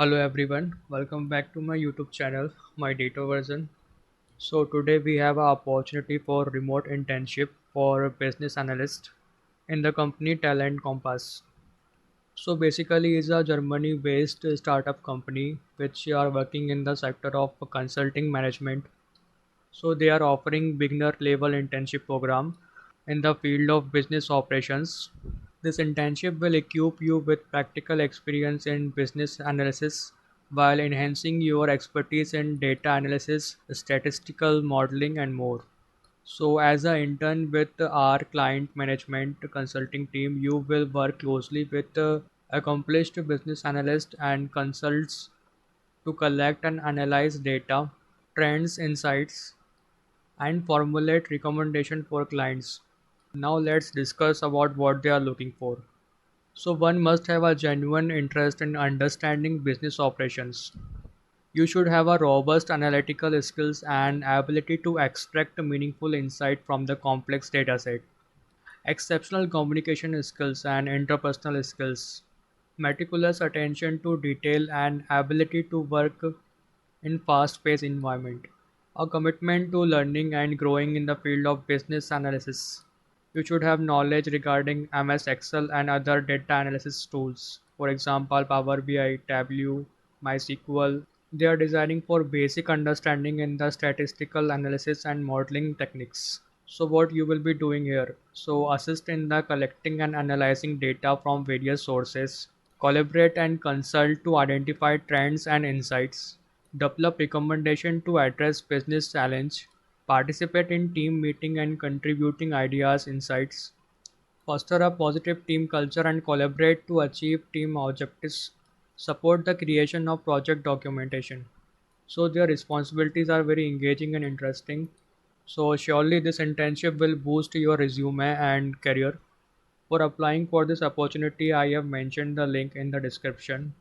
Hello everyone, welcome back to my YouTube channel, MyDataVersion. So today we have an opportunity for remote internship for a business analyst in the company Talent Compass. So basically it's a Germany based startup company which are working in the sector of consulting management. So they are offering beginner level internship program in the field of business operations. This internship will equip you with practical experience in business analysis while enhancing your expertise in data analysis, statistical modeling, and more. So, as an intern with our client management consulting team, you will work closely with accomplished business analysts and consults to collect and analyze data, trends, insights, and formulate recommendations for clients. Now let's discuss about what they are looking for. So one must have a genuine interest in understanding business operations. You should have a robust analytical skills and ability to extract meaningful insight from the complex dataset. Exceptional communication skills and interpersonal skills. Meticulous attention to detail and ability to work in fast-paced environment. A commitment to learning and growing in the field of business analysis. You should have knowledge regarding MS Excel and other data analysis tools. For example, Power BI, Tableau, MySQL. They are designing for basic understanding in the statistical analysis and modeling techniques. So what you will be doing here? So assist in the collecting and analyzing data from various sources. Collaborate and consult to identify trends and insights. Develop recommendation to address business challenge. Participate in team meeting and contributing ideas, insights. Foster a positive team culture and collaborate to achieve team objectives. Support the creation of project documentation. So their responsibilities are very engaging and interesting. So surely this internship will boost your resume and career. For applying for this opportunity, I have mentioned the link in the description.